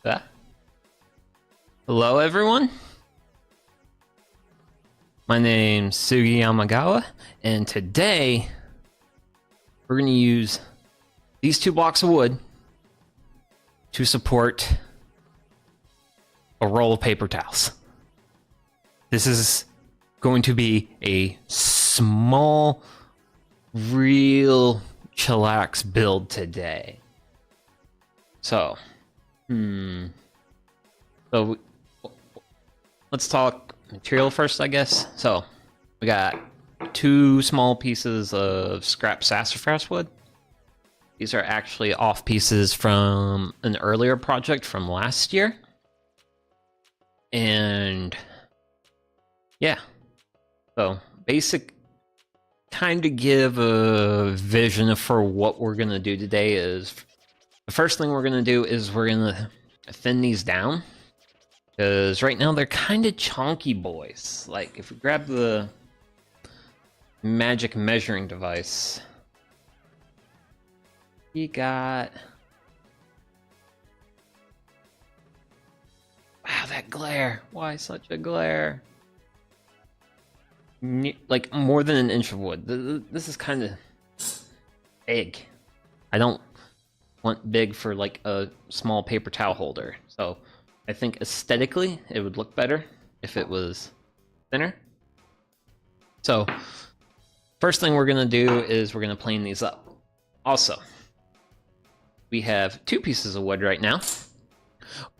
Ah. Hello, everyone. My name's Sugi Yamagawa, and today we're going to use these 2 blocks of wood to support a roll of paper towels. This is going to be a small, real chillax build today. So, let's talk material first, I guess. So, we got 2 small pieces of scrap sassafras wood. These are actually off pieces from an earlier project from last year. And yeah, so basic, kind of give a vision for what we're going to do today is, the first thing we're going to do is we're going to thin these down. Because right now they're kind of chunky boys. Like, if we grab the magic measuring device, you got... Wow, that glare. Why such a glare? Like, more than an inch of wood. This is kind of big. I don't want big for, like, a small paper towel holder. So, I think aesthetically, it would look better if it was thinner. So, first thing we're going to do is we're going to plane these up. Also, we have 2 pieces of wood right now,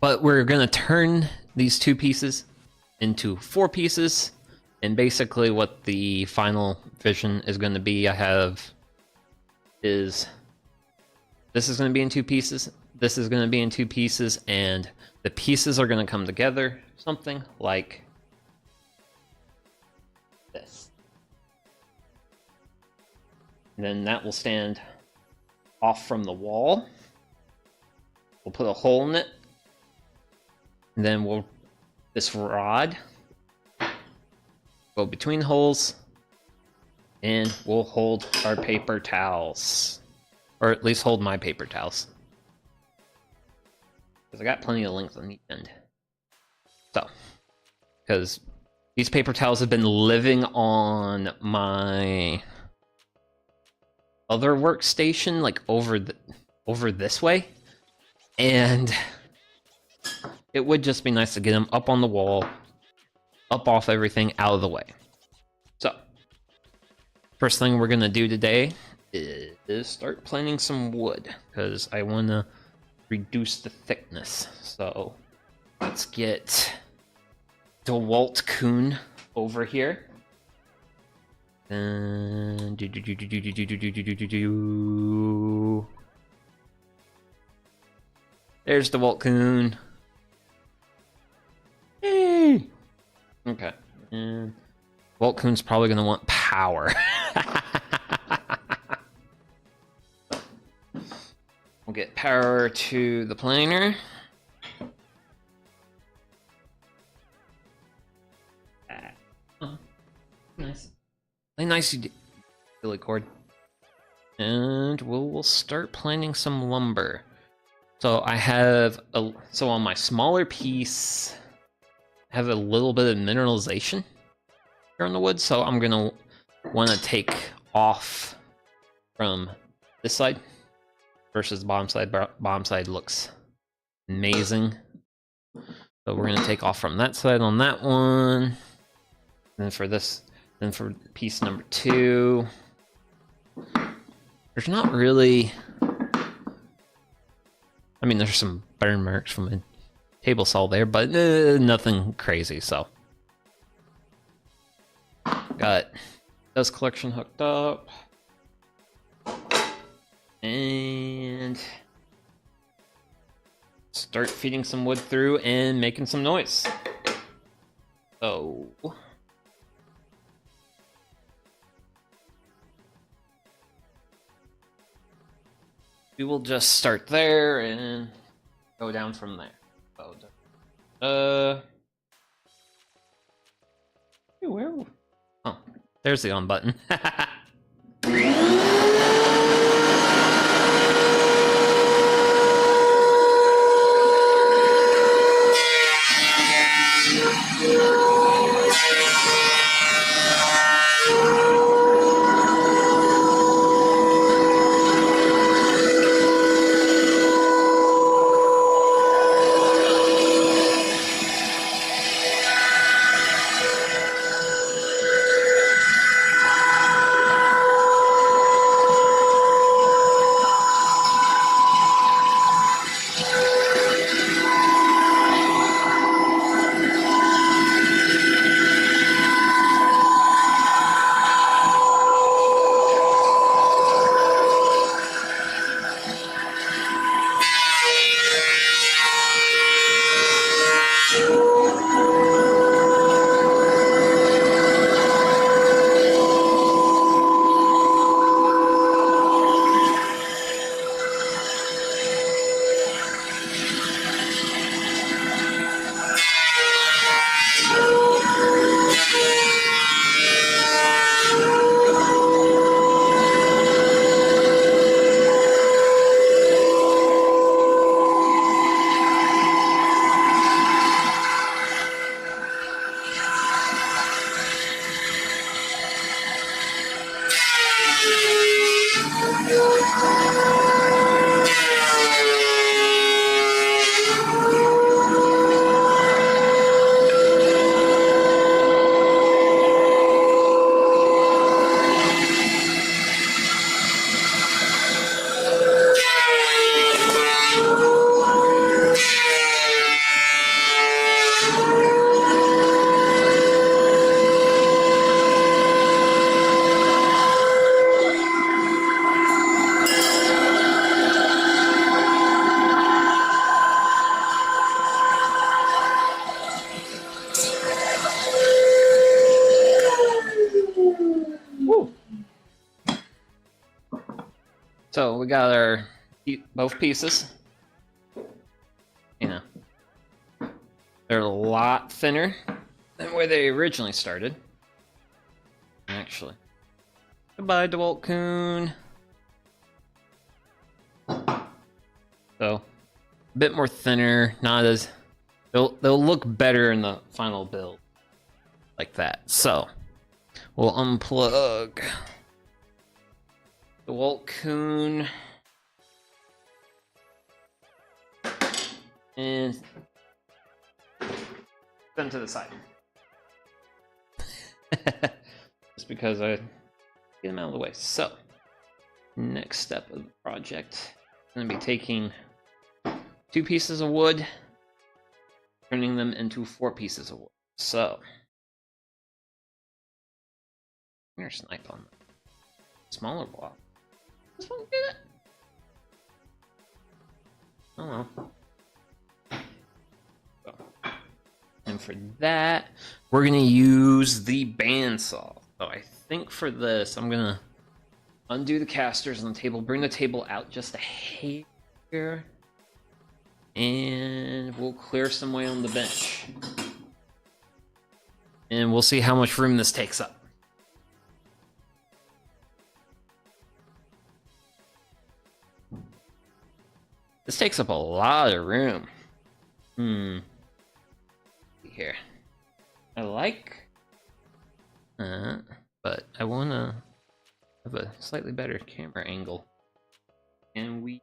but we're going to turn these 2 pieces into 4 pieces, and basically what the final vision is going to be, is this is going to be in 2 pieces, this is going to be in 2 pieces, and the pieces are going to come together, something like this. And then that will stand off from the wall. We'll put a hole in it. And then this rod go between the holes, and we'll hold our paper towels. Or at least hold my paper towels. Because I got plenty of length on the end. So, because these paper towels have been living on my other workstation, like over this way, and it would just be nice to get them up on the wall, up off everything, out of the way. So, first thing we're gonna do today is start planing some wood, because I want to reduce the thickness. So let's get DeWalt Kuhn over here. And there's DeWalt Kuhn. Hey. Okay. And DeWalt Kuhn's probably gonna want power. We'll get power to the planer. Oh, nice. Nice, Billy cord. And we'll start planing some lumber. So I have so on my smaller piece, I have a little bit of mineralization here on the wood, so I'm gonna want to take off from this side versus the bottom side. Bottom side looks amazing. So we're going to take off from that side on that one. And then for piece number 2, there's not really... I mean, there's some burn marks from a table saw there, but nothing crazy, so. Got dust collection hooked up. And start feeding some wood through and making some noise. So we will just start there and go down from there. So, where? Oh, there's the on button. So we got our both pieces. You know, they're a lot thinner than where they originally started. Actually, goodbye, DeWalt Coon. So, a bit more thinner, not as they'll look better in the final build, like that. So, we'll unplug DeWalt Coon and them to the side. Just because I get them out of the way. So, next step of the project, I'm going to be taking 2 pieces of wood, turning them into 4 pieces of wood. So, I'm going to snipe on the smaller block. This one did it. Oh well. So, and for that, we're going to use the bandsaw. So I think for this, I'm going to undo the casters on the table, bring the table out just a hair, and we'll clear some way on the bench. And we'll see how much room this takes up. This takes up a lot of room. Here. I like... but I want to have a slightly better camera angle. And we...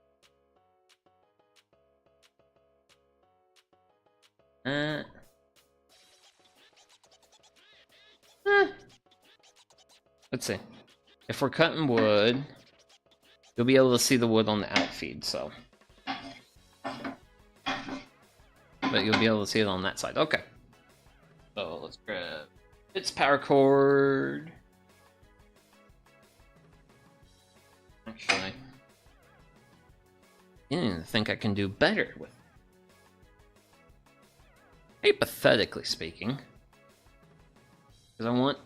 Let's see. If we're cutting wood, you'll be able to see the wood on the outfeed, so... But you'll be able to see it on that side. Okay. So let's grab its power cord. Actually, I didn't think I can do better with it. Hypothetically speaking. Because I want to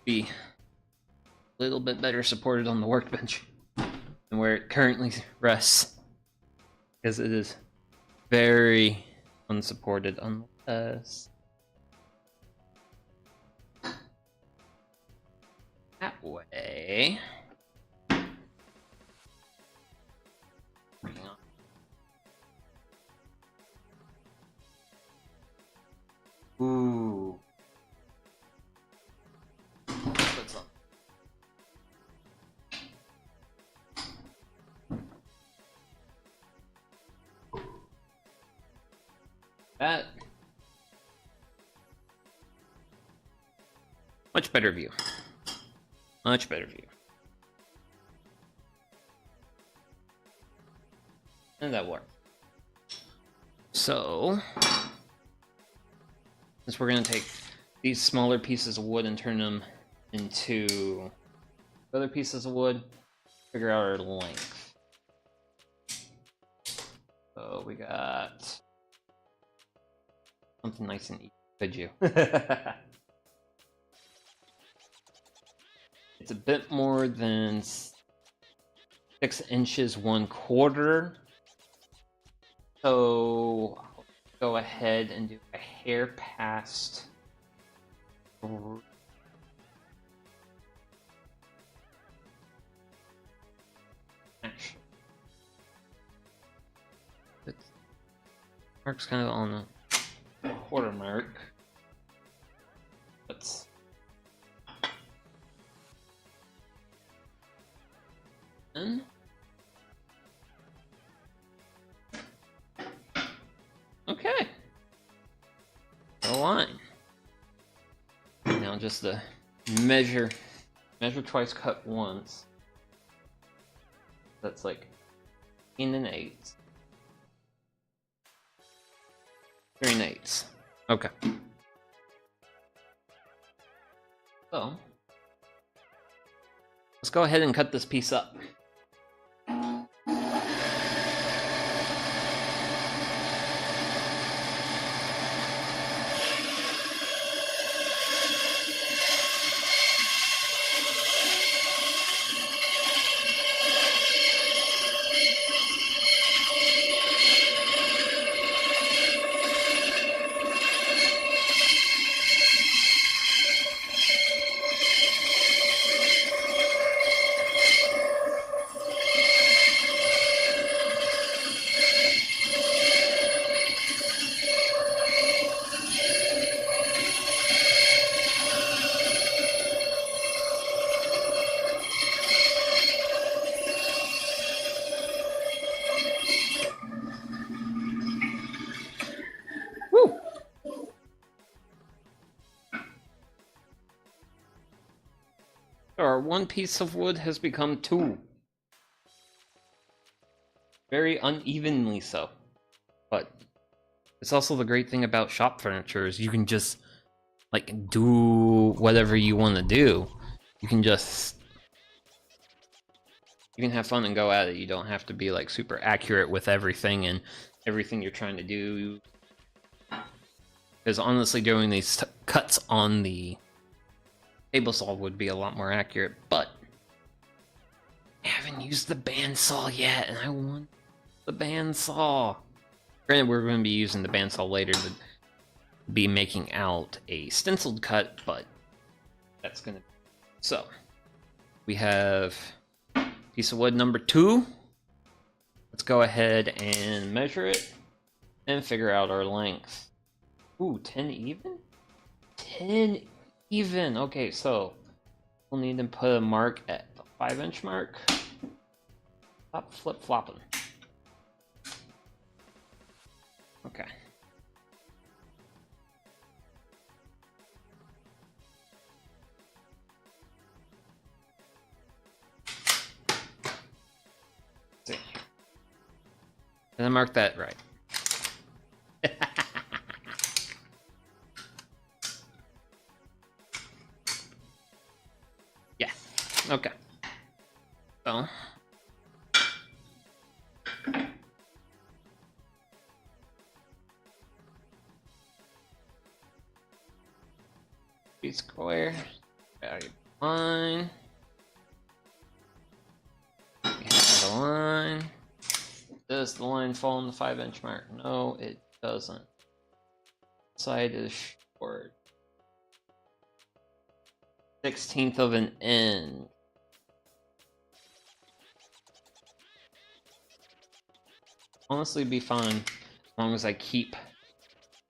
be a little bit better supported on the workbench than where it currently rests. Because it is very unsupported unless that way. Ooh. What's up? That much better view. Much better view. And that worked. So, since we're going to take these smaller pieces of wood and turn them into other pieces of wood, figure out our length. So we got something nice and easy. Could you? It's a bit more than 6 inches 1/4. So I'll go ahead and do a hair past. Actually, mark's kind of on a 1/4 mark. Let's then okay. The line. Now just the measure twice, cut once. That's like 3 8. Okay. So let's go ahead and cut this piece up. Our one piece of wood has become 2. Very unevenly so. But it's also the great thing about shop furniture is you can just like do whatever you want to do. You can have fun and go at it. You don't have to be like super accurate with everything and everything you're trying to do. Because honestly, doing these cuts on the table saw would be a lot more accurate, but I haven't used the bandsaw yet, and I want the bandsaw. Granted, we're going to be using the bandsaw later to be making out a stenciled cut, but that's going to... So, we have piece of wood number 2. Let's go ahead and measure it and figure out our length. Ooh, 10 even? 10 even! Okay, so we'll need to put a mark at the 5-inch mark. Stop flip-flopping. Okay. Let's see. And I marked that right. Yeah. Okay. So. Square. Value line. We have a line. Does the line fall on the 5-inch mark? No, it doesn't. Side is short. 1/16 of an inch. Honestly, be fine as long as I keep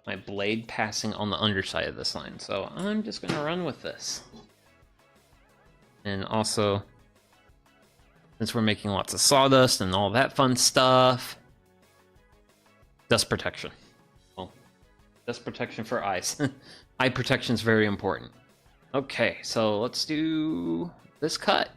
my blade passing on the underside of this line. So I'm just gonna run with this. And also, since we're making lots of sawdust and all that fun stuff, dust protection. Well, dust protection for eyes. Eye protection is very important. Okay, so let's do this cut.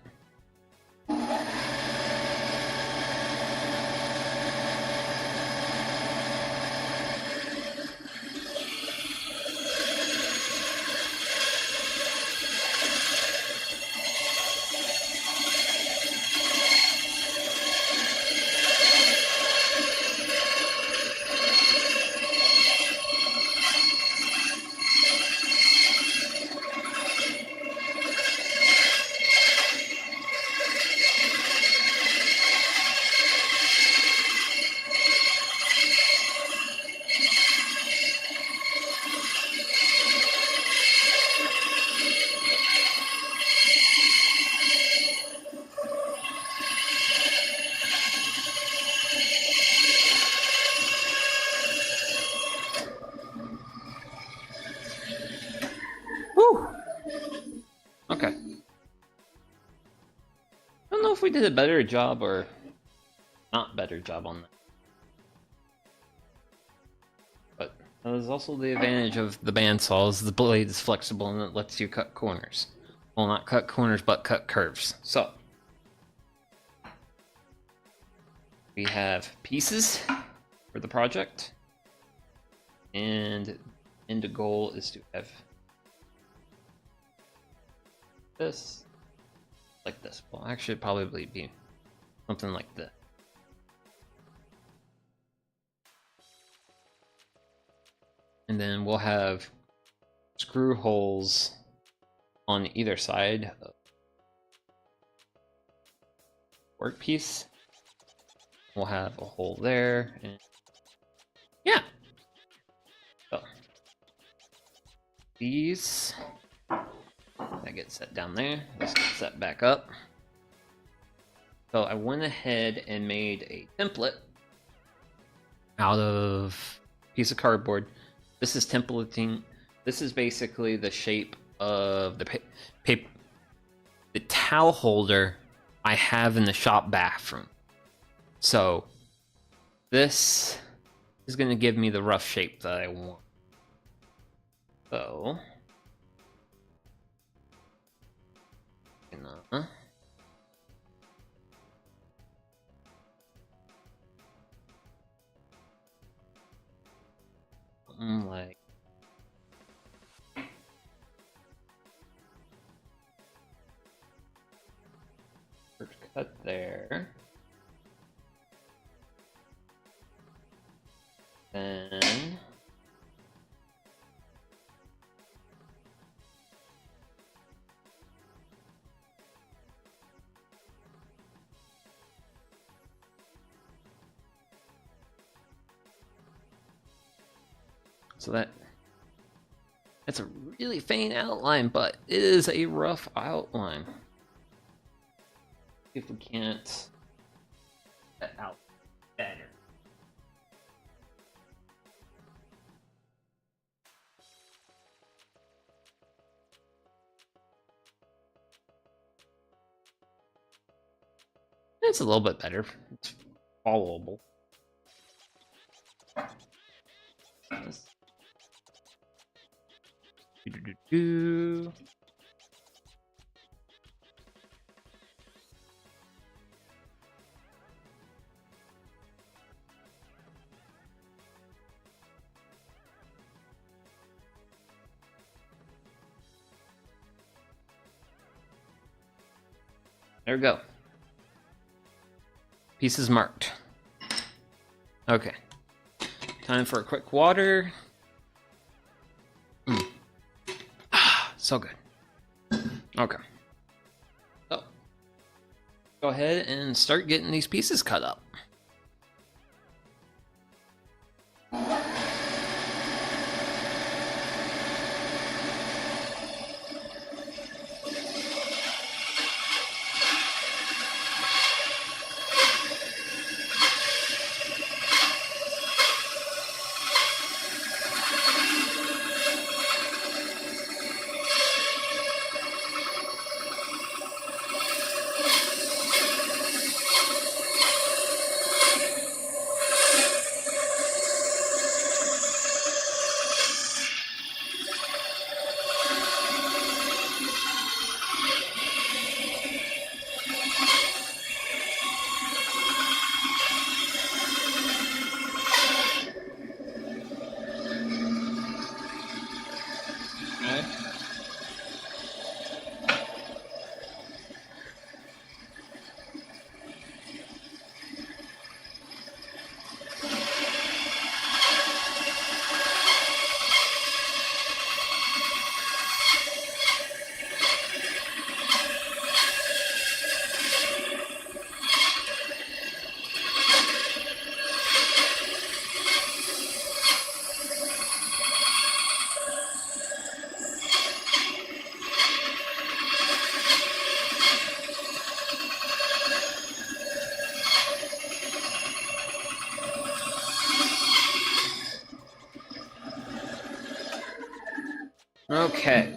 don't know if we did a better job or not better job on that. But there's also the advantage of the bandsaw is the blade is flexible and it lets you cut corners. Well, not cut corners, but cut curves. So we have pieces for the project, and the goal is to have this like this. Well, actually, it'd probably be something like this. And then we'll have screw holes on either side of the workpiece. We'll have a hole there, and yeah. So these that gets set down there. This gets set back up. So I went ahead and made a template out of a piece of cardboard. This is templating. This is basically the shape of the paper, the towel holder I have in the shop bathroom. So this is going to give me the rough shape that I want. So like first cut there, then so that's a really faint outline, but it is a rough outline. If we can't get that out better. It's a little bit better. It's followable. There we go. Pieces marked. Okay. Time for a quick water. So good. Okay. So, go ahead and start getting these pieces cut up. Okay.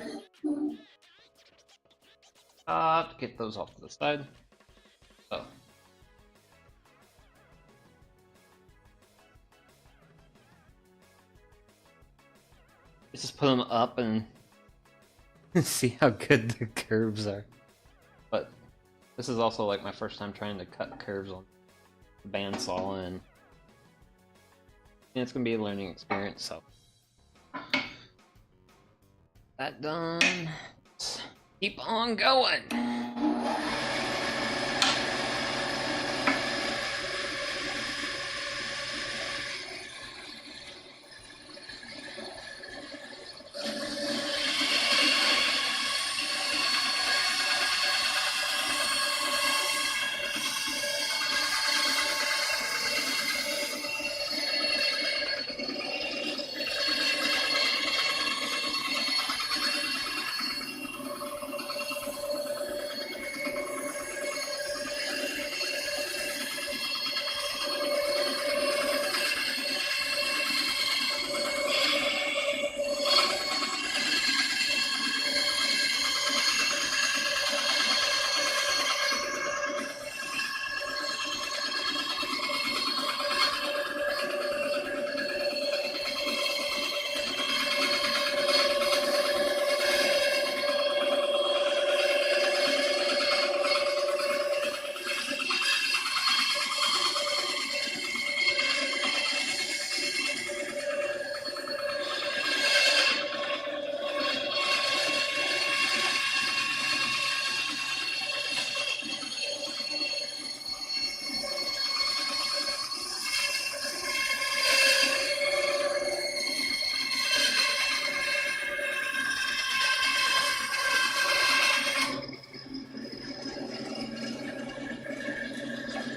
Get those off to the side. just put them up and see how good the curves are. But this is also like my first time trying to cut curves on the bandsaw, and it's gonna be a learning experience. So that done. Let's keep on going.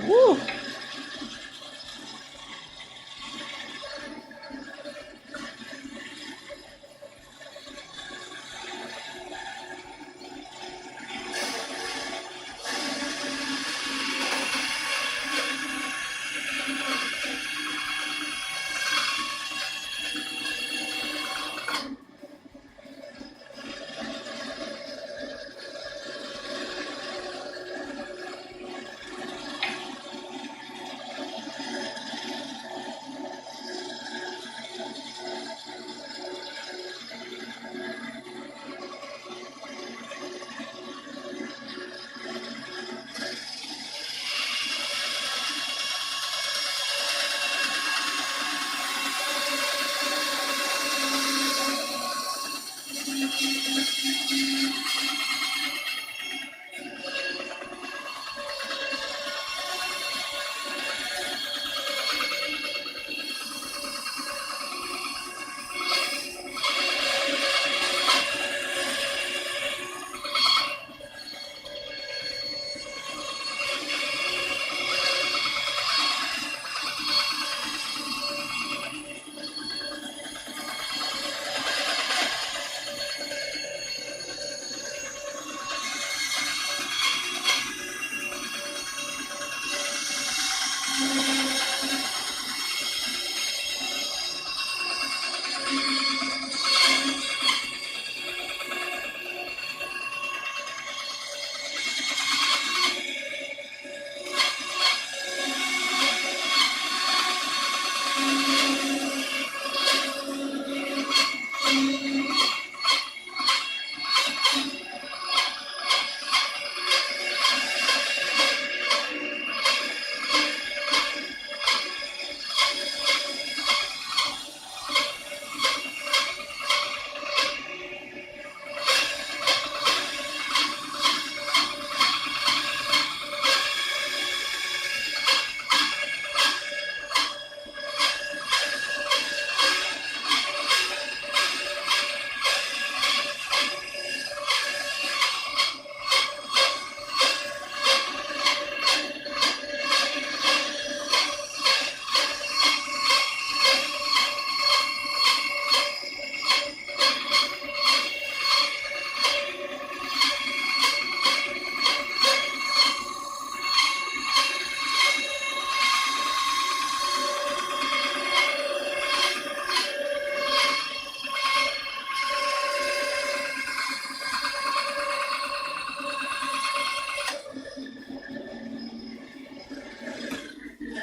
Woo!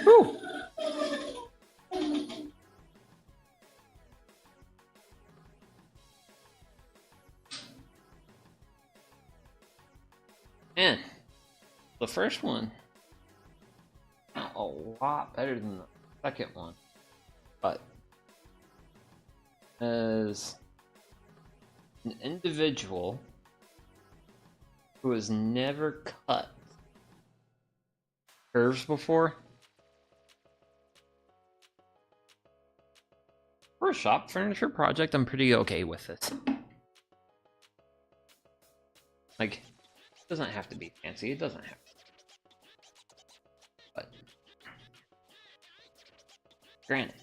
Whew. first one. Not a lot better than the second one, but as an individual who has never cut curves before, for a shop furniture project, I'm pretty okay with this. Like, it doesn't have to be fancy, it doesn't have to. But, granted.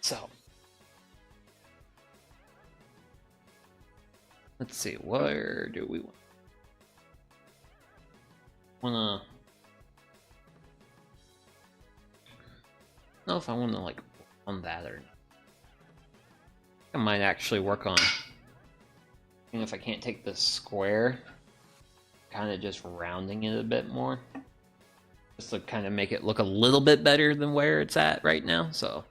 So, let's see, where do we wanna... I don't know if I wanna, like, on that or not. I might actually work on, and if I can't take the square, kind of just rounding it a bit more, just to kind of make it look a little bit better than where it's at right now. So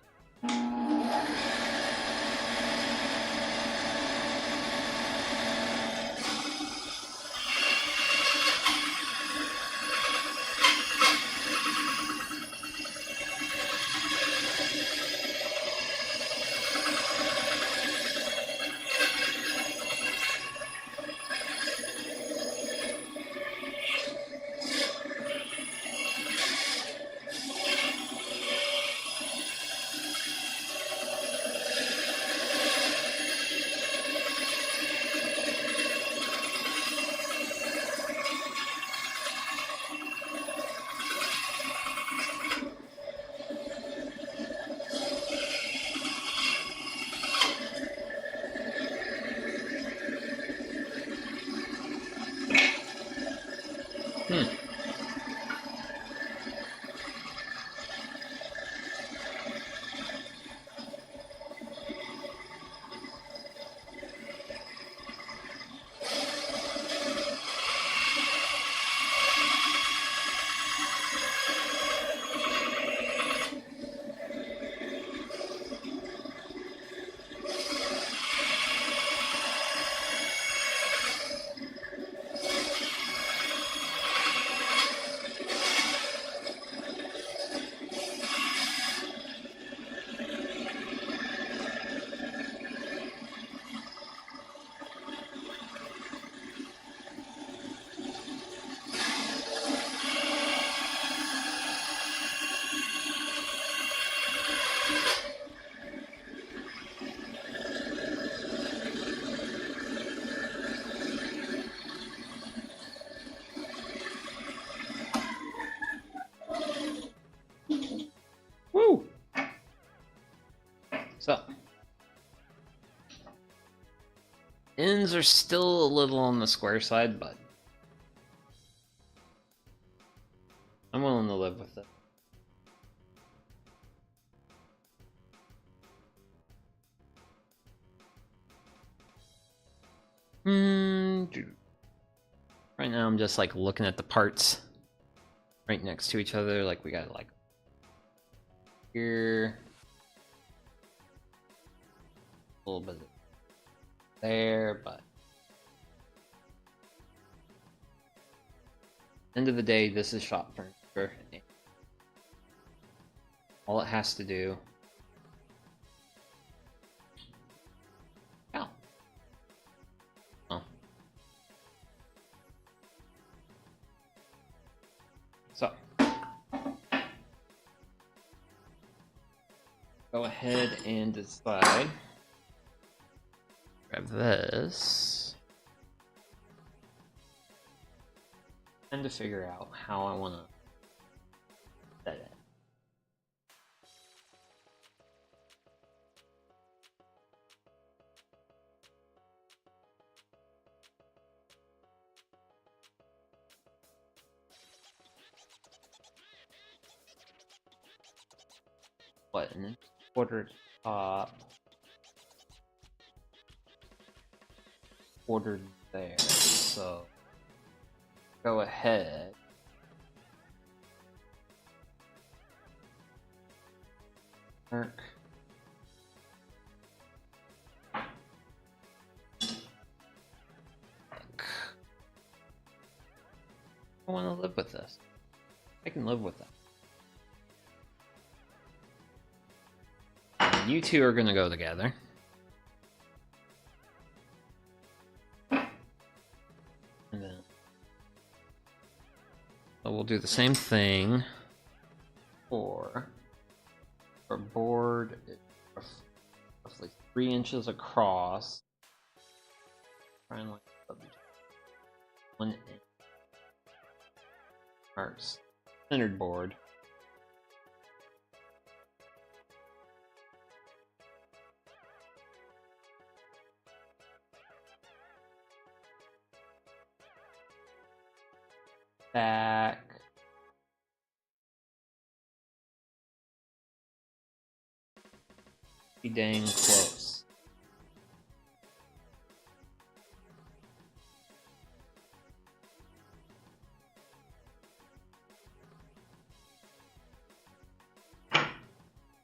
ends are still a little on the square side, but I'm willing to live with it. Right now I'm just like looking at the parts right next to each other. Like we got like here, a little bit there, but end of the day, this is shop furniture. All it has to do. Ow. Oh. So go ahead and decide. Grab this. And to figure out how I want to set it. Button, quarter top, quarter there. So go ahead. Mark. I want to live with this. I can live with that. And you two are gonna go together. And then so we'll do the same thing for our board. Roughly 3 inches across. Try and like 1 inch. Our centered board. Back. Be dang close.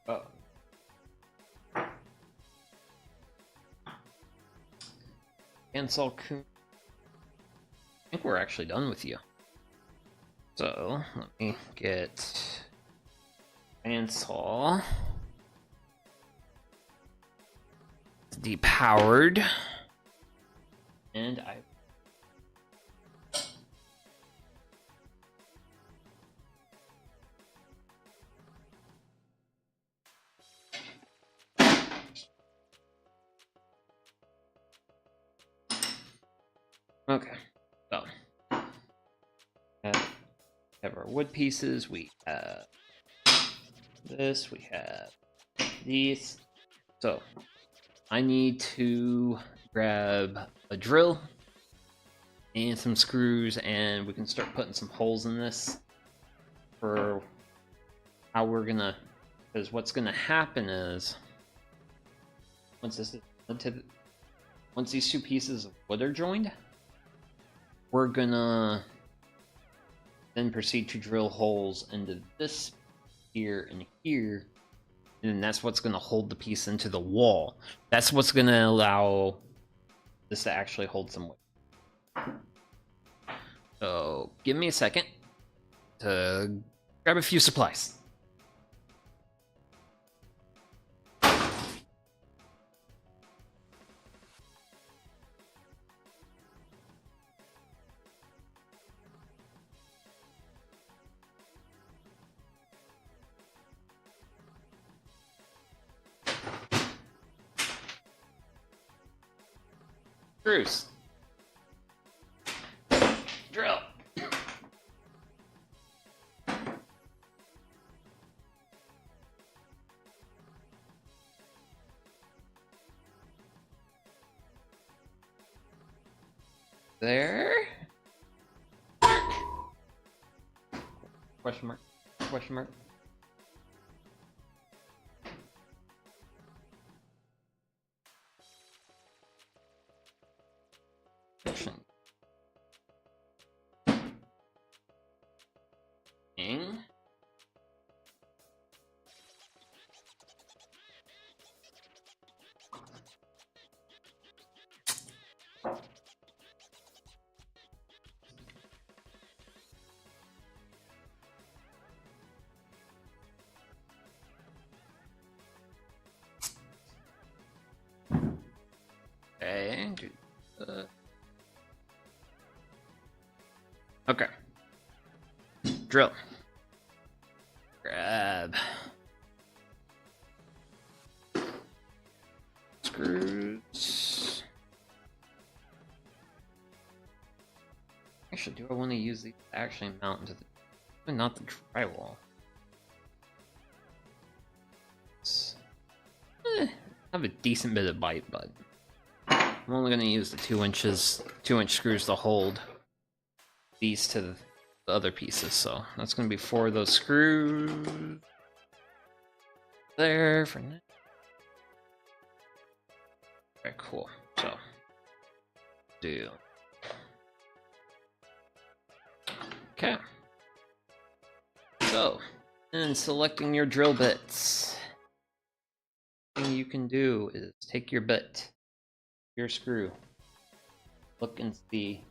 Oh. Ansel Kuhn. I think we're actually done with you. So let me get Ansel depowered, and I. Okay, so we have our wood pieces. We have this. We have these. So I need to grab a drill and some screws, and we can start putting some holes in this for how we're gonna. Because what's gonna happen is once these two pieces of wood are joined, we're gonna then proceed to drill holes into this here and here, and that's what's gonna hold the piece into the wall. That's what's gonna allow this to actually hold some weight. So give me a second to grab a few supplies. Screws. Drill. There. Question mark. Question mark. Question. Ing. Okay. Okay. Drill. Grab. Screws. Actually, do I want to use these to actually mount into the... not the drywall. I have a decent bit of bite, but I'm only going to use the 2-inch screws to hold these to the other pieces. So that's going to be 4 of those screws there for now. Okay, cool. So do. Okay. So, and selecting your drill bits. Thing you can do is take your bit, your screw, look and see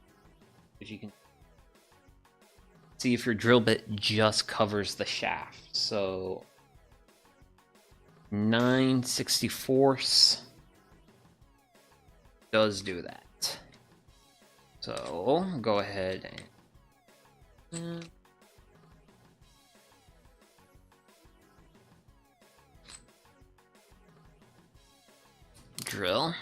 if you can see if your drill bit just covers the shaft. So 9/64 does do that. So go ahead and drill.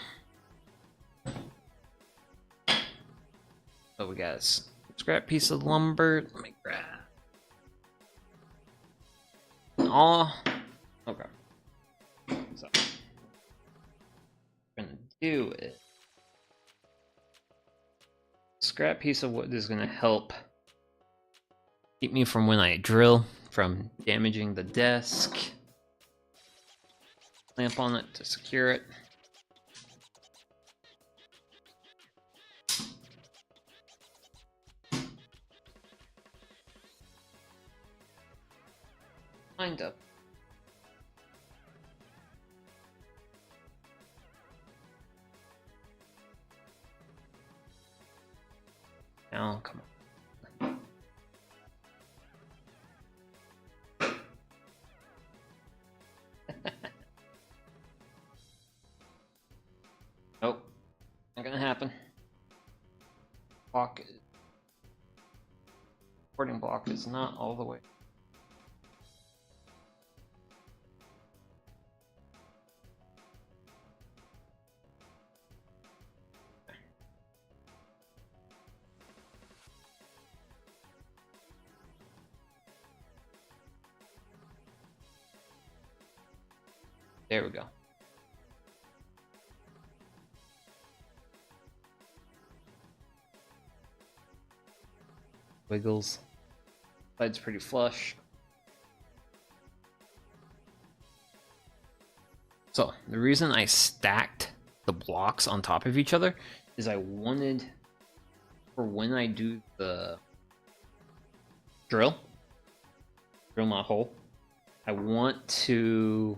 So we got a scrap piece of lumber. Let me grab. Oh, okay. So what I'm gonna do is scrap piece of wood is gonna help keep me from when I drill from damaging the desk. Clamp on it to secure it. Lined up. Now, come on. Nope. Not gonna happen. Recording block is not all the way. There we go. Wiggles. Side's pretty flush. So the reason I stacked the blocks on top of each other is I wanted, for when I do the drill my hole, I want to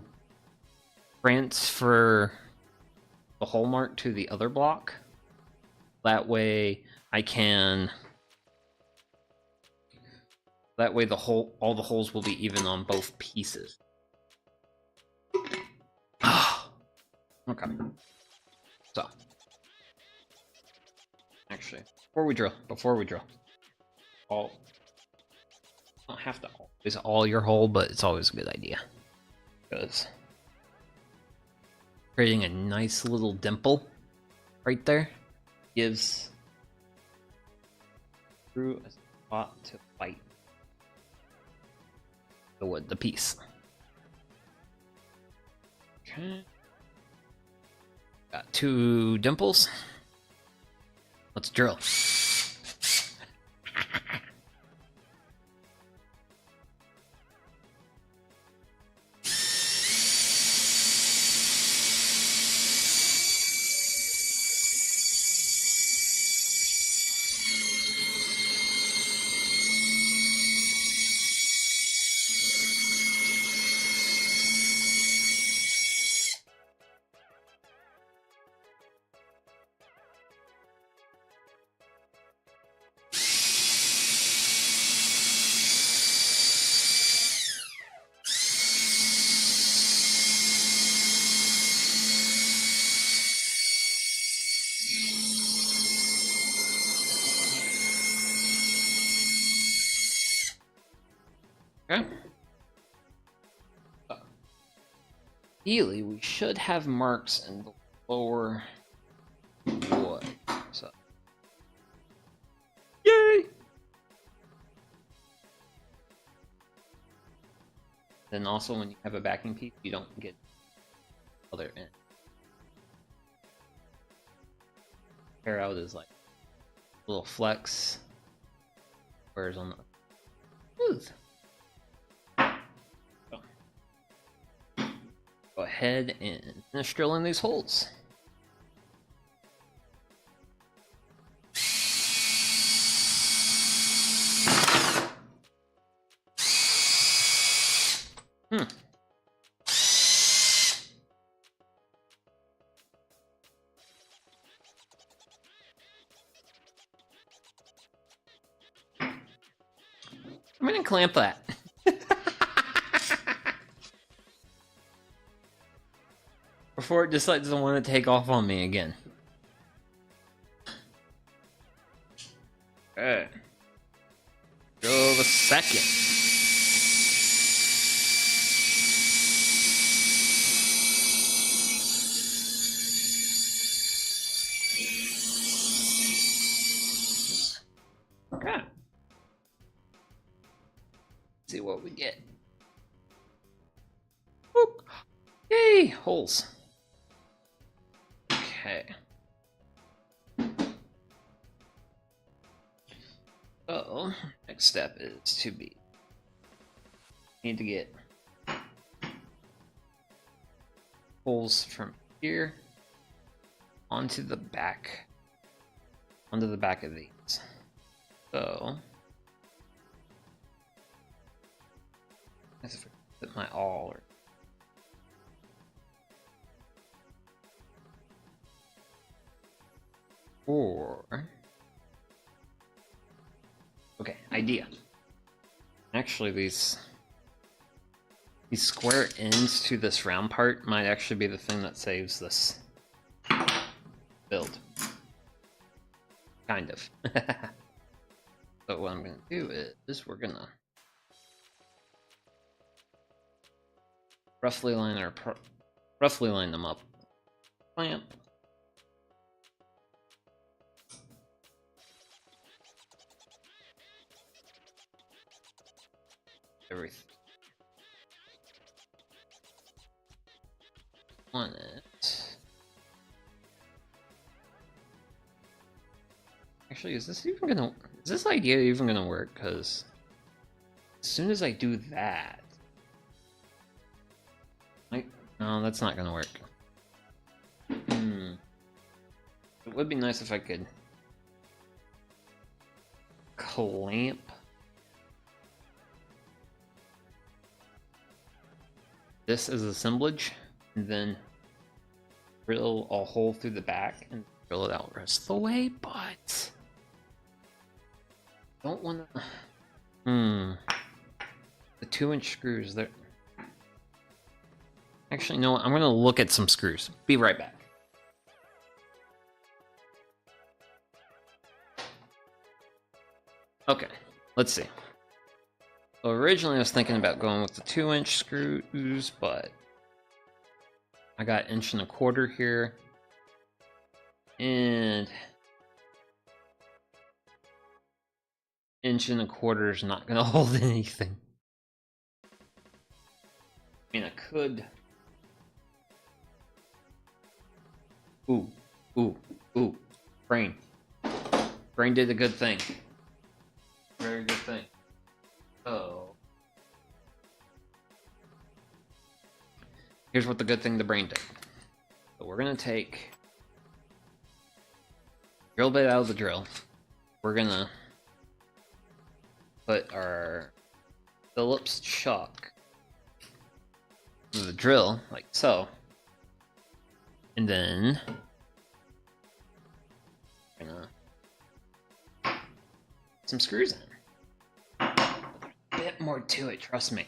transfer the hole mark to the other block. That way I can, all the holes will be even on both pieces. Okay. So, actually, before we drill, don't have to always all your hole, but it's always a good idea, because creating a nice little dimple right there gives through a spot to fight the wood, the piece. Okay. Got 2 dimples. Let's drill. Okay. So, ideally, we should have marks in the lower wood. So, yay! Then also, when you have a backing piece, you don't get other end. Tear out is like a little flex, whereas on the smooth. Go ahead and finish drilling these holes. I'm gonna clamp that. Before it decides to want to take off on me again. Alright. Go the second. Okay. Let's see what we get. Boop. Yay! Holes. Okay. So, next step is to be. Need to get holes from here onto the back of these. So, I have to put my all. Or okay, idea. Actually, these square ends to this round part might actually be the thing that saves this build. Kind of. So what I'm gonna do is we're gonna roughly line them up. Clamp. Everything on it. Actually, is this idea even gonna work? Because as soon as I do that, no, that's not gonna work. It would be nice if I could clamp this as assemblage, and then drill a hole through the back and drill it out the rest of the way, but don't want to. The 2-inch screws there. Actually, no, I'm going to look at some screws. Be right back. Okay, let's see. So originally I was thinking about going with the 2-inch screws, but I got 1.25 inches here. And 1.25 inches is not going to hold anything. I mean, I could. Ooh. Brain. Brain did a good thing. Very good thing. Oh. Here's what the good thing the brain did. So we're going to take drill bit out of the drill. We're going to put our Phillips chuck in the drill, like so. And then we're going to put some screws in. Bit more to it, trust me.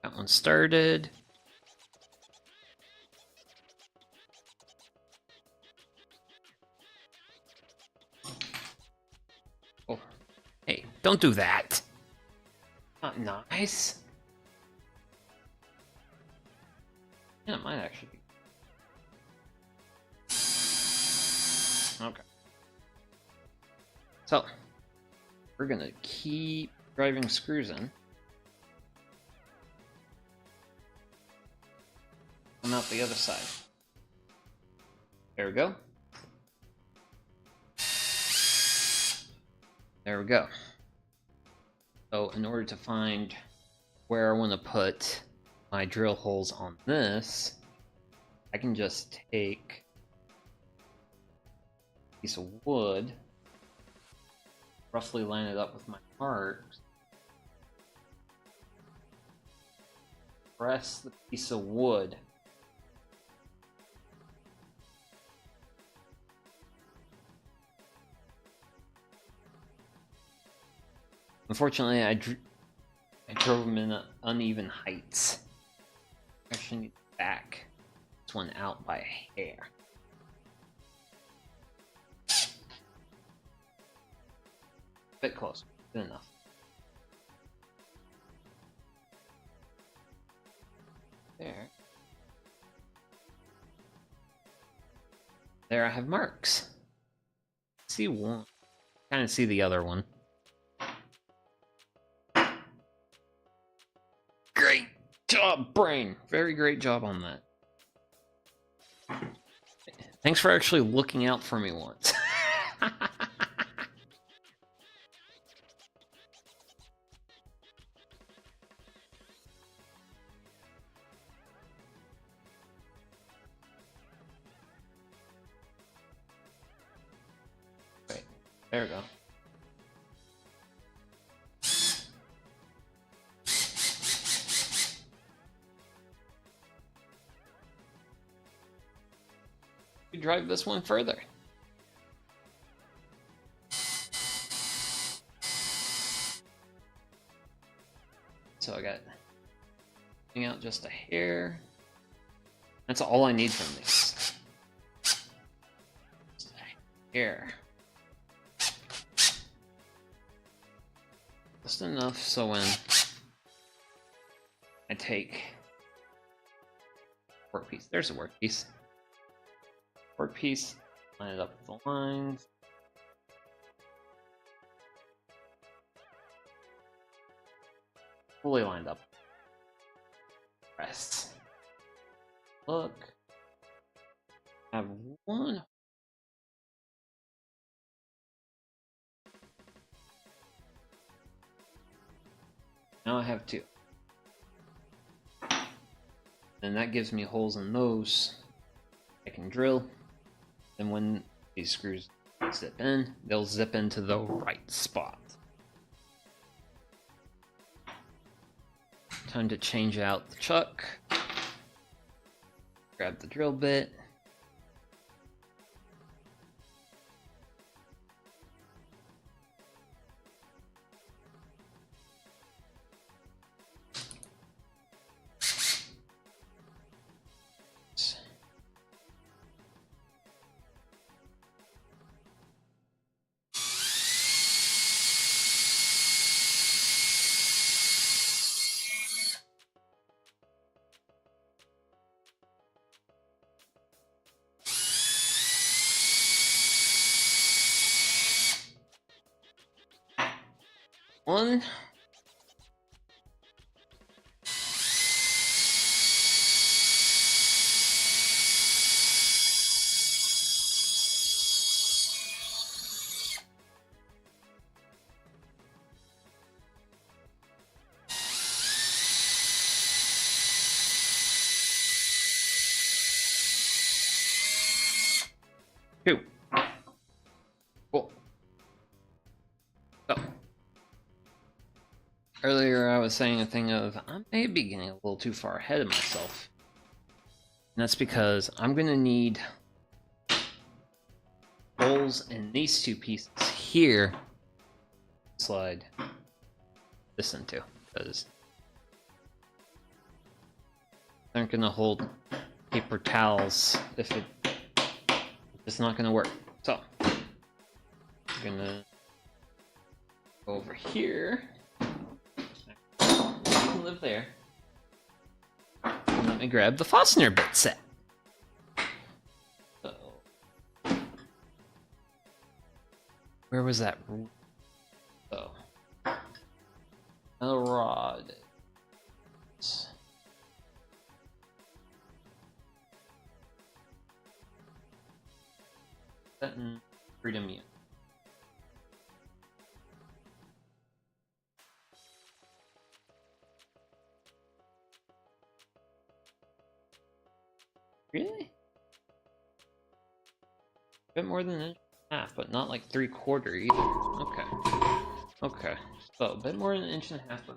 That one started. Oh, hey, don't do that. Not nice. Yeah, it might actually be. Okay. So, we're gonna keep driving screws in. Come out the other side. There we go. There we go. So, in order to find where I want to put my drill holes on this, I can just take piece of wood, roughly line it up with my marks, press the piece of wood Unfortunately, I drove them in uneven heights. I actually need to back this one out by a hair. Bit close. Good enough. There. There I have marks. See one. Kind of see the other one. Great job, brain. Very great job on that. Thanks for actually looking out for me once. Wait, there we go. We drive this one further. So I got out just a hair. That's all I need from these. Just a hair. Just enough so when I take workpiece, there's a workpiece. Workpiece, line it up with the lines. Fully lined up. Press. Look. I have one. Now I have two. And that gives me holes in those. I can drill. And when these screws zip in, they'll zip into the right spot. Time to change out the chuck. Grab the drill bit. One. Two. Cool. So. Earlier I was saying a thing of, I may be getting a little too far ahead of myself. And that's because I'm going to need holes in these two pieces here to slide this into. Because they're going to hold paper towels if it's not going to work. So, I'm going to go over here. Live there. And let me grab the Fosner bit set. So, where was that? Oh, another rod. Set in freedom unit. Really? A bit more than an inch and a half, but not like 3/4 either. Okay. Okay. So a bit more than an inch and a half. But...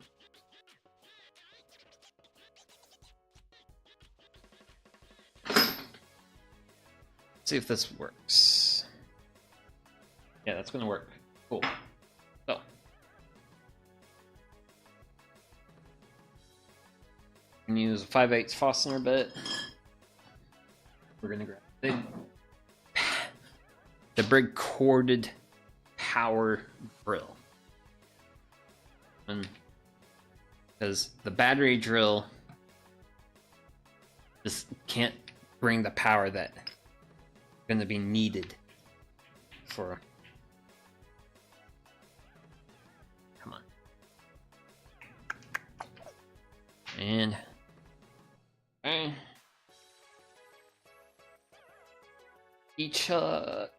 see if this works. Yeah, that's gonna work. Cool. So use a 5/8 Fastener bit. We're gonna grab the big corded power drill. And because the battery drill just can't bring the power that going to be needed for. Come on. And chuck.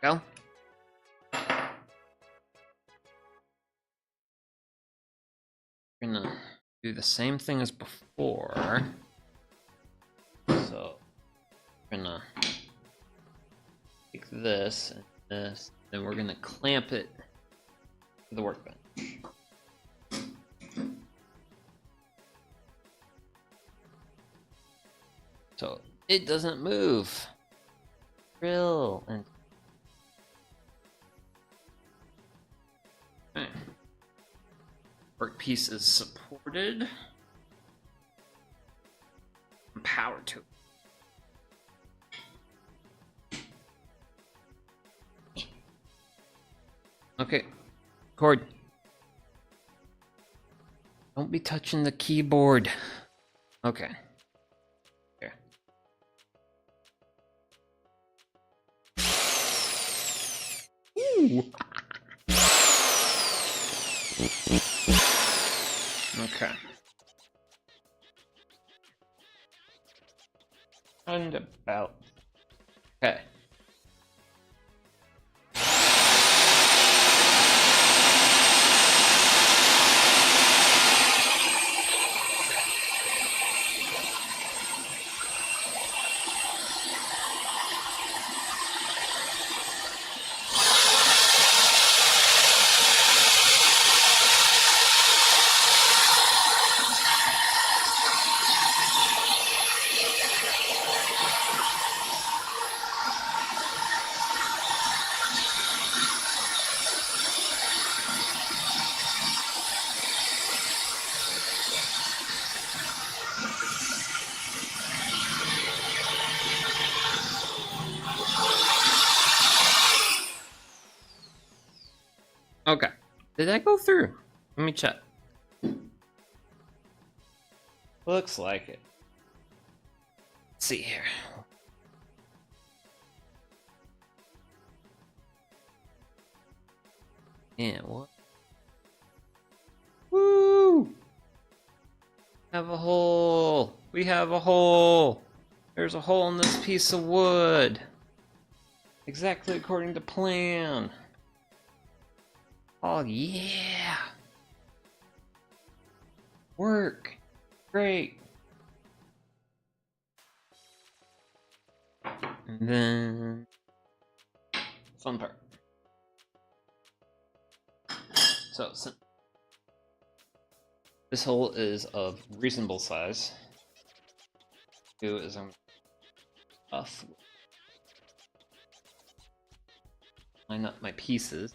Go. We're gonna do the same thing as before. So we're gonna take this and this, then we're gonna clamp it to the workbench. So it doesn't move. Drill and workpiece is supported. Power to it. Okay, cord. Don't be touching the keyboard. Okay. Here. Ooh. Okay. And about. Okay. Okay. Did that go through? Let me check. Looks like it. Let's see here. Yeah, what? Woo! Have a hole. We have a hole. There's a hole in this piece of wood. Exactly according to plan. Oh yeah. Work. Great. And then fun part. So this hole is of reasonable size. Do is I'm off. Line up my pieces.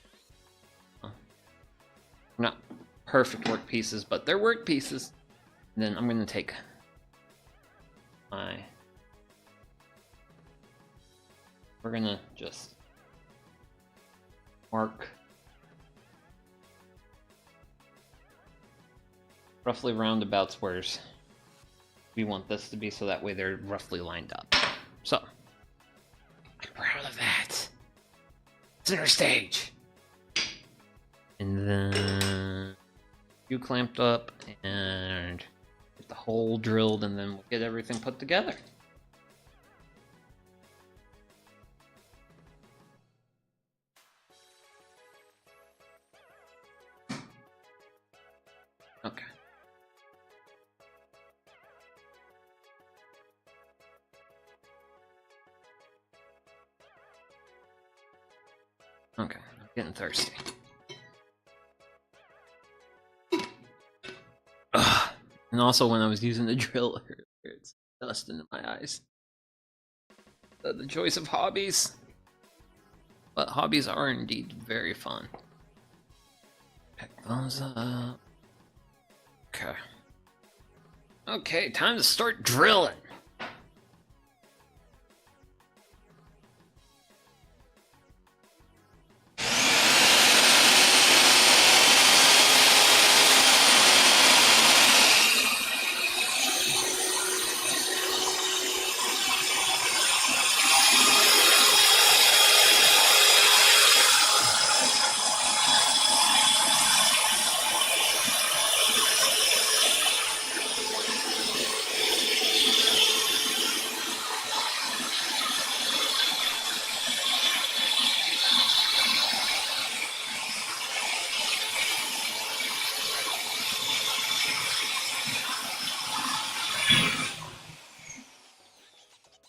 Not perfect work pieces, but they're work pieces. And then I'm gonna take my. We're gonna just mark roughly roundabouts where we want this to be, so that way they're roughly lined up. So I'm proud of that. Center stage. And then you clamped up and get the hole drilled, and then we'll get everything put together. Okay. Okay, I'm getting thirsty. And also when I was using the drill earlier, it's dust into my eyes. The choice of hobbies. But hobbies are indeed very fun. Pick those up. Okay. Okay, time to start drilling.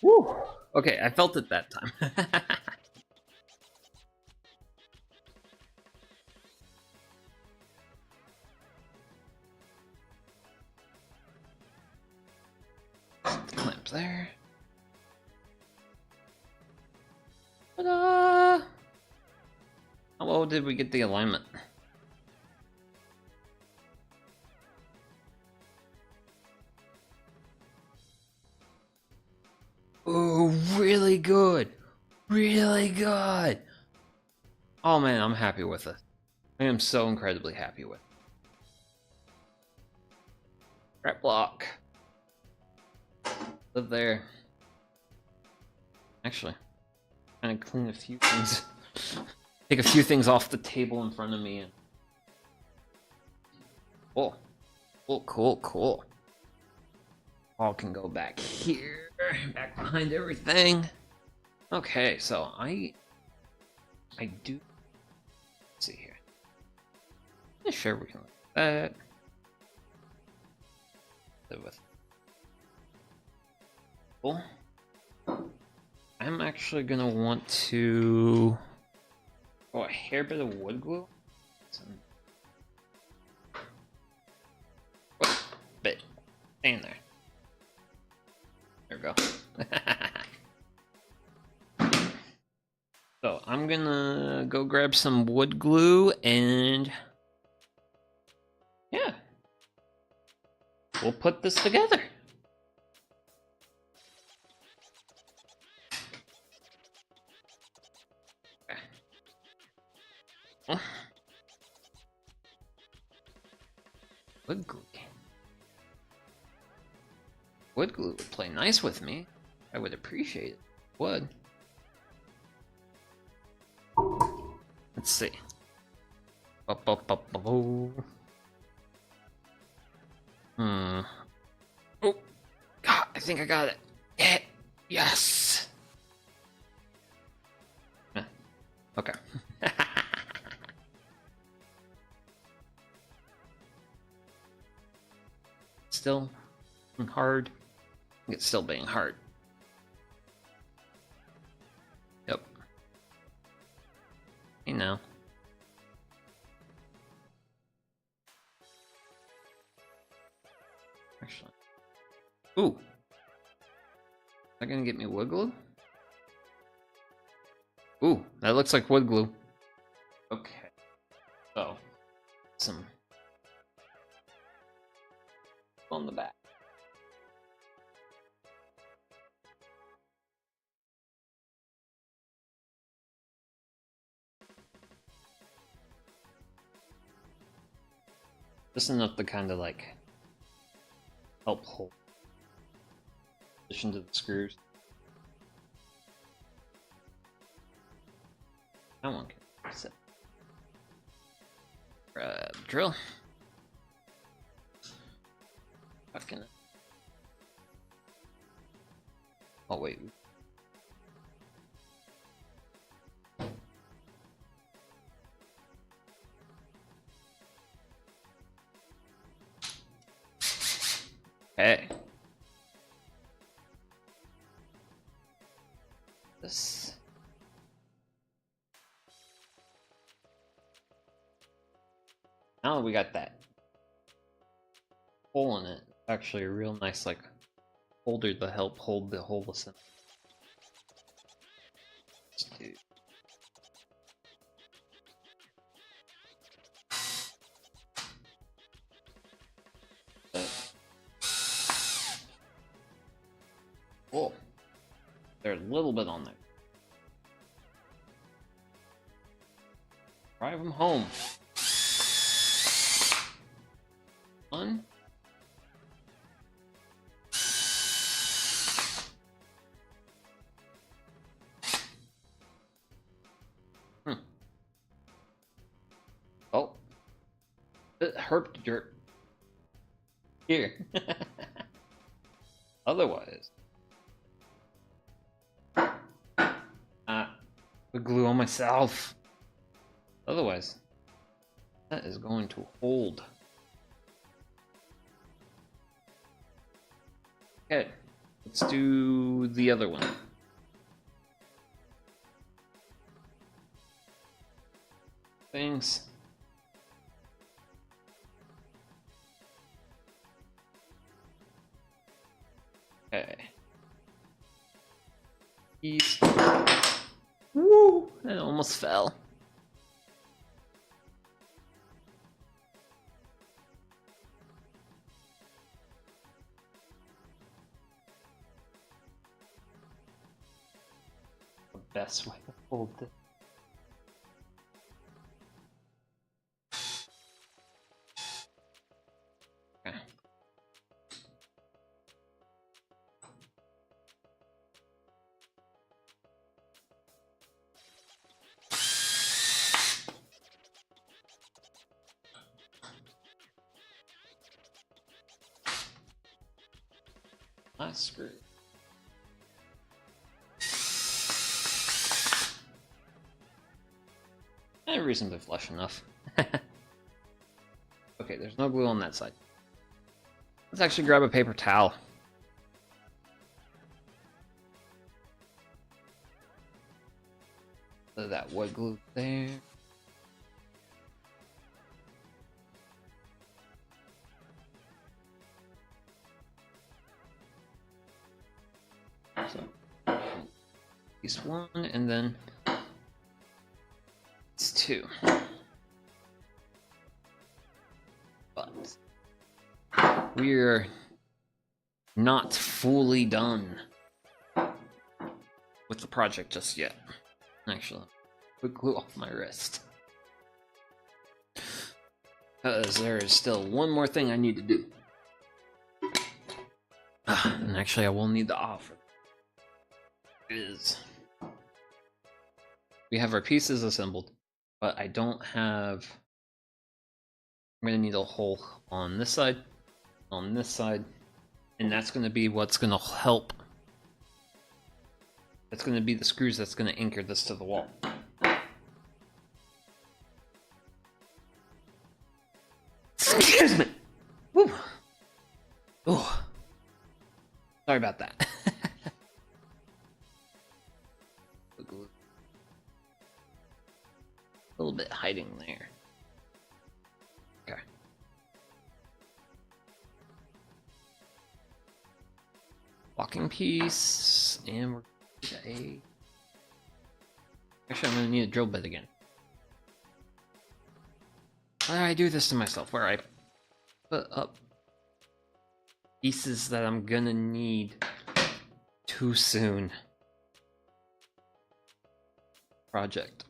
Woo! Okay, I felt it that time. Clamp there. Ta-da! How well did we get the alignment? Ooh, really good! Really good! Oh man, I'm happy with it. I am so incredibly happy with it. Scrap block. Live there. Actually, kind of clean a few things. Take a few things off the table in front of me and... Oh. Cool, cool, cool. All can go back here. Back behind everything. Okay, so I do... Let's see here. Yeah, sure, we can look at that. Live with... Cool. I'm actually gonna want to... Oh, a hair bit of wood glue? Oh, bit. Stay in there. There we go. So, I'm gonna go grab some wood glue and... Yeah. We'll put this together. Oh. Wood glue. Wood glue would play nice with me. I would appreciate it. Would. Let's see. Hmm. Oh, God, I think I got it. Yeah. Yes. Okay. Still hard. I think it's still being hard. Yep. Hey now. Actually. Ooh. Is that gonna get me wood glue? Ooh, that looks like wood glue. Okay. So, some on the back. Just enough to kind of like help hold position to the screws. That one can sit. Drill. Fucking. Oh wait. Hey. This. Now that we got that hole in it, actually a real nice like holder to help hold the whole assembly. Oh, there's a little bit on there. Drive them home. One. Oh. It herped dirt. Here. Otherwise. Put glue on myself. Otherwise, that is going to hold. Okay, let's do the other one. Things. Okay. East. Woo! It almost fell. The best way to hold this. Okay. Last screw. Reasonably flush enough. Okay, there's no glue on that side. Let's actually grab a paper towel. So that wood glue there. So, piece one, and then it's two. But we're not fully done with the project just yet. Actually, put glue off my wrist. Because there is still one more thing I need to do. And actually, I will need the offer. We have our pieces assembled, but I don't have. I'm gonna need a hole on this side, and that's gonna be what's gonna help. That's gonna be the screws that's gonna anchor this to the wall. Excuse me. Woo. Oh, sorry about that. A little bit hiding there. Okay. Walking piece, and we're gonna get Actually, I'm gonna need a drill bit again. Why do I do this to myself? Where I put up pieces that I'm gonna need too soon. Project.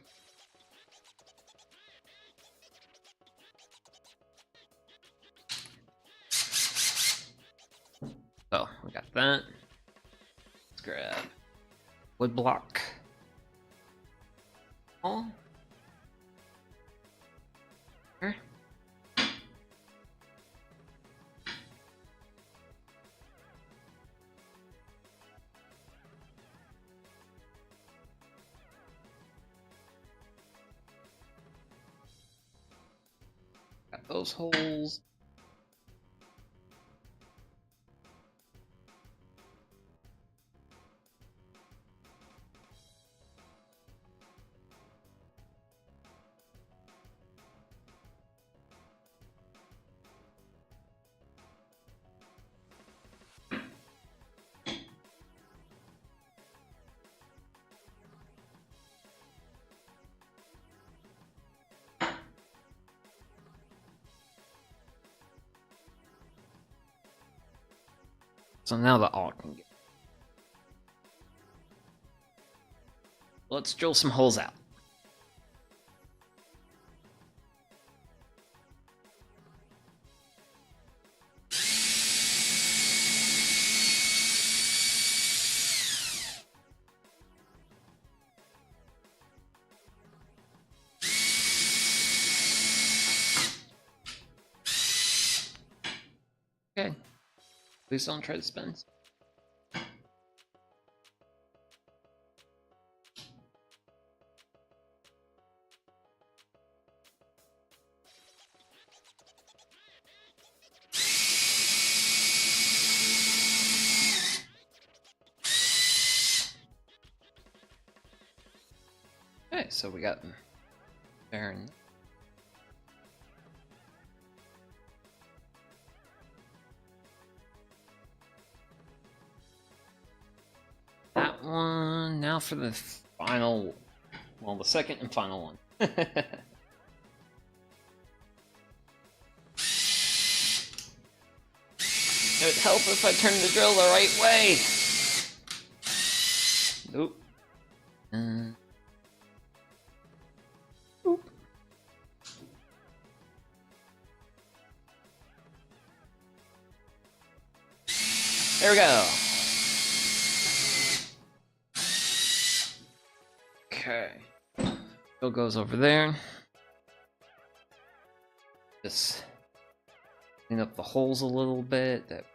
So, we got that. Let's grab wood block. Oh. Here. Got those holes. So now the all can get. Let's drill some holes out. Okay. Please don't try to spin. Okay, so we got there and that one. Now for the final, well, the second and final one. It would help if I turned the drill the right way. Nope. Oop. There we go. Okay. Drill goes over there. Just clean up the holes a little bit.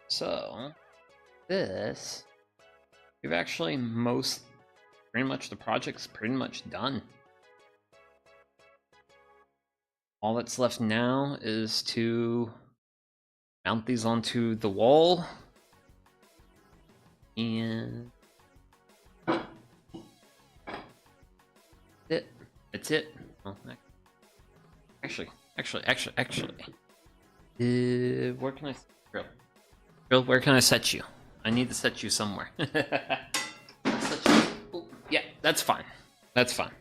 So this, we've actually pretty much the project's pretty much done. All that's left now is to mount these onto the wall and that's it. Well, actually, where can I drill? Where can I set you? I need to set you somewhere. Yeah, that's fine. That's fine.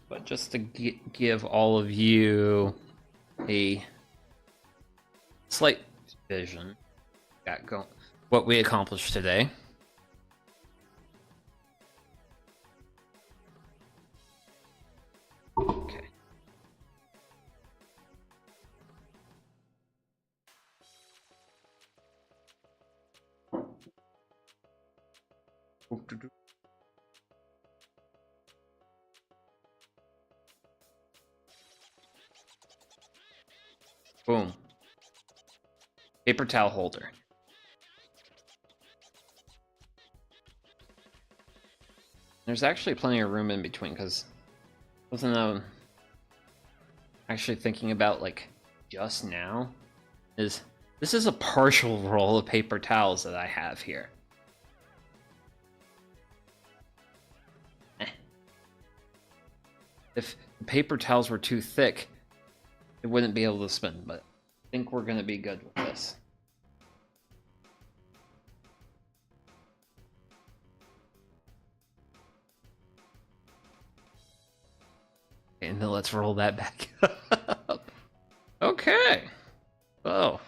But just to give all of you a slight vision, what we accomplished today. Okay. Boom. Paper towel holder. There's actually plenty of room in between because wasn't actually thinking about like just now is this is a partial roll of paper towels that I have here. If the paper towels were too thick, it wouldn't be able to spin, but I think we're gonna be good with this. And then let's roll that back up. Okay. So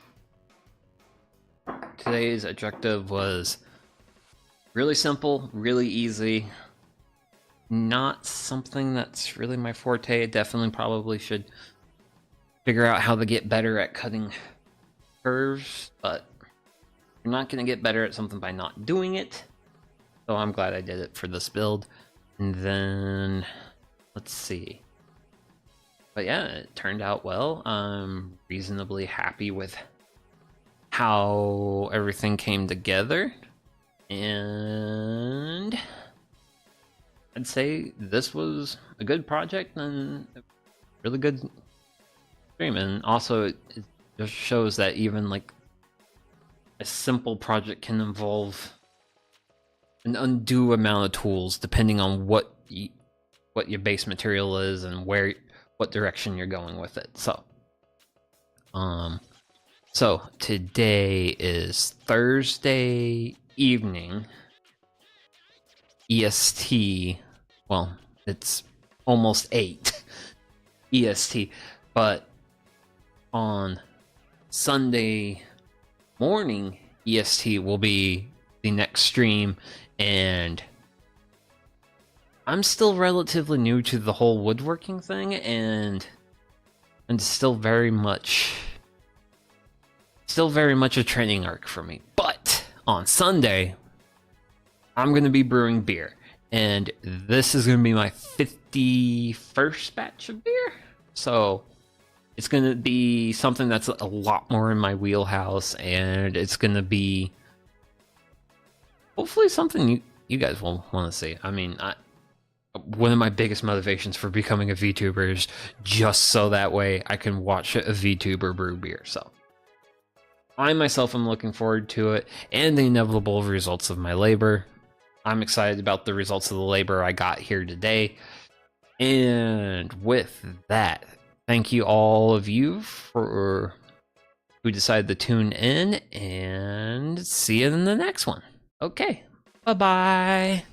today's objective was really simple, really easy. Not something that's really my forte. Definitely probably should figure out how to get better at cutting curves, but you're not going to get better at something by not doing it. So I'm glad I did it for this build. And then let's see. But yeah, it turned out well. I'm reasonably happy with how everything came together. And I'd say this was a good project and a really good stream. And also it just shows that even like a simple project can involve an undue amount of tools depending on what your base material is and what direction you're going with it. So today is Thursday evening EST. Well, it's almost 8 EST, but on Sunday morning EST will be the next stream, and I'm still relatively new to the whole woodworking thing, and still very much a training arc for me. But on Sunday, I'm gonna be brewing beer, and this is gonna be my 51st batch of beer, so it's gonna be something that's a lot more in my wheelhouse, and it's gonna be hopefully something you guys will want to see. I mean, one of my biggest motivations for becoming a VTuber is just so that way I can watch a VTuber brew beer. So I myself am looking forward to it and the inevitable results of my labor. I'm excited about the results of the labor I got here today. And with that, thank you all of you for who decided to tune in, and see you in the next one. Okay, bye-bye.